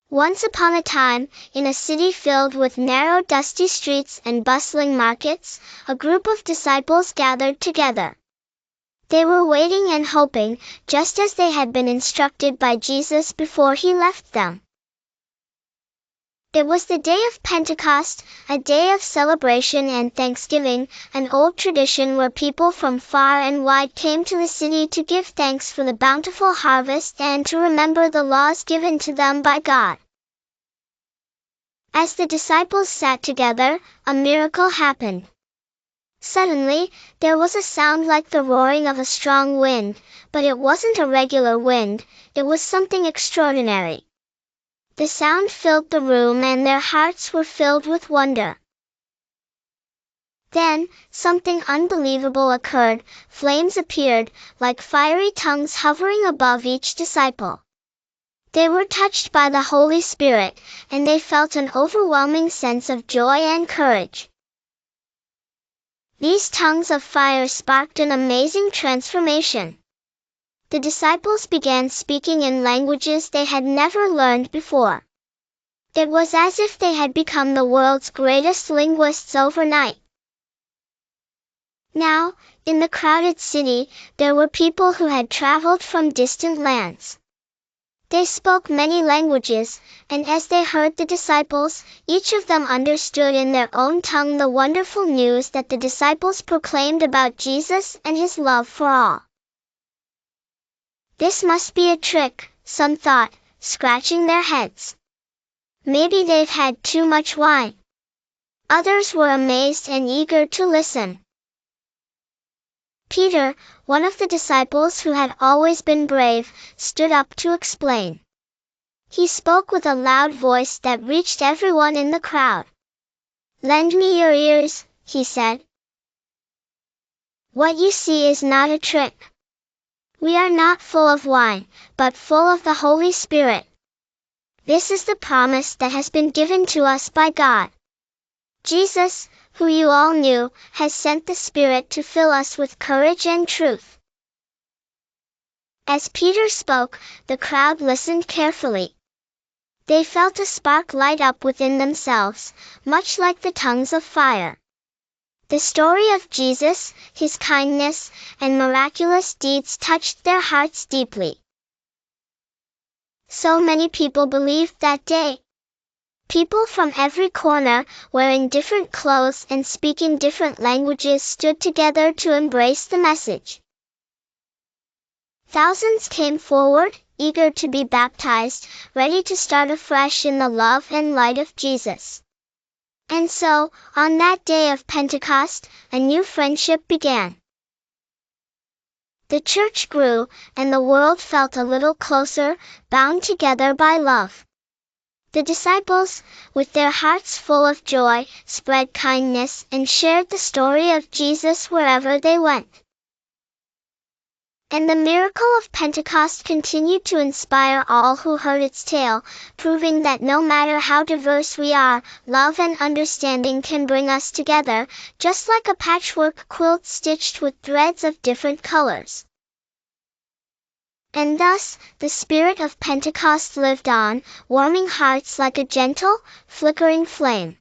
Once upon a time, in a city filled with narrow dusty streets and bustling markets, a group of disciples gathered together. They were waiting and hoping, just as they had been instructed by Jesus before he left them. It was the day of Pentecost, a day of celebration and thanksgiving, an old tradition where people from far and wide came to the city to give thanks for the bountiful harvest and to remember the laws given to them by God. As the disciples sat together, a miracle happened. Suddenly, there was a sound like the roaring of a strong wind, but it wasn't a regular wind, it was something extraordinary. The sound filled the room and their hearts were filled with wonder. Then, something unbelievable occurred. Flames appeared, like fiery tongues hovering above each disciple. They were touched by the Holy Spirit, and they felt an overwhelming sense of joy and courage. These tongues of fire sparked an amazing transformation. The disciples began speaking in languages they had never learned before. It was as if they had become the world's greatest linguists overnight. Now, in the crowded city, there were people who had traveled from distant lands. They spoke many languages, and as they heard the disciples, each of them understood in their own tongue the wonderful news that the disciples proclaimed about Jesus and his love for all. This must be a trick, some thought, scratching their heads. Maybe they've had too much wine. Others were amazed and eager to listen. Peter, one of the disciples who had always been brave, stood up to explain. He spoke with a loud voice that reached everyone in the crowd. "Lend me your ears," he said. "What you see is not a trick. We are not full of wine, but full of the Holy Spirit. This is the promise that has been given to us by God. Jesus, who you all knew, has sent the Spirit to fill us with courage and truth." As Peter spoke, the crowd listened carefully. They felt a spark light up within themselves, much like the tongues of fire. The story of Jesus, his kindness, and miraculous deeds touched their hearts deeply. So many people believed that day. People from every corner, wearing different clothes and speaking different languages, stood together to embrace the message. Thousands came forward, eager to be baptized, ready to start afresh in the love and light of Jesus. And so, on that day of Pentecost, a new friendship began. The church grew, and the world felt a little closer, bound together by love. The disciples, with their hearts full of joy, spread kindness and shared the story of Jesus wherever they went. And the miracle of Pentecost continued to inspire all who heard its tale, proving that no matter how diverse we are, love and understanding can bring us together, just like a patchwork quilt stitched with threads of different colors. And thus, the spirit of Pentecost lived on, warming hearts like a gentle, flickering flame.